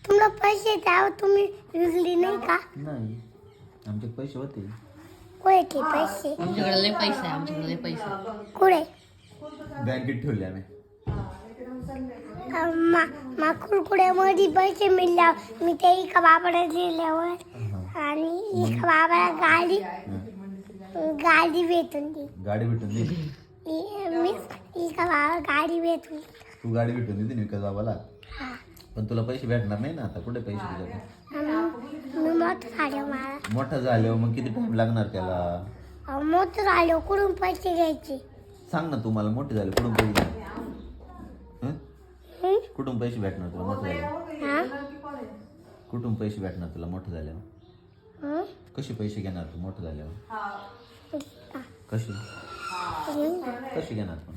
तुम्हाला पैसे द्यावं तुम्ही विकली नाही का? नाही, आमचे पैसे होते. कुठे ते पैसे? आमच्याकडे लय पैसा आहे, आमच्याकडे लय पैसा आहे. कुठे? बँकेत ठेवले आम्ही. कुरकुड्यामध्ये पैसे मिळाले मी ते एका बाबाला दिल्यावर आणि एका बाबाला गाडी भेटून दिली. गाडी भेटून दिली. मी एका बाबा गाडी भेटून तू गाडी भेटून दिली विकास बाबाला. पण तुला पैसे भेटणार नाही ना आता. कुठे पैसे तुझ्याकडे? मी मोठं झालं मला. मोठा झाल्यावर मग किती टाइम लागणार त्याला? मोठं झालं कुठून पैसे घ्यायचे? सांग ना, तू मला मोठे झाले कुठून पैसे भेटणार? कुठून पैसे भेटणार तुला मोठं झाल्यावर? कुठून पैसे भेटणार तुला मोठं झाल्यावर? कसे पैसे घेणार तू मोठं झाल्यावर? कसे कसे घेणार पण?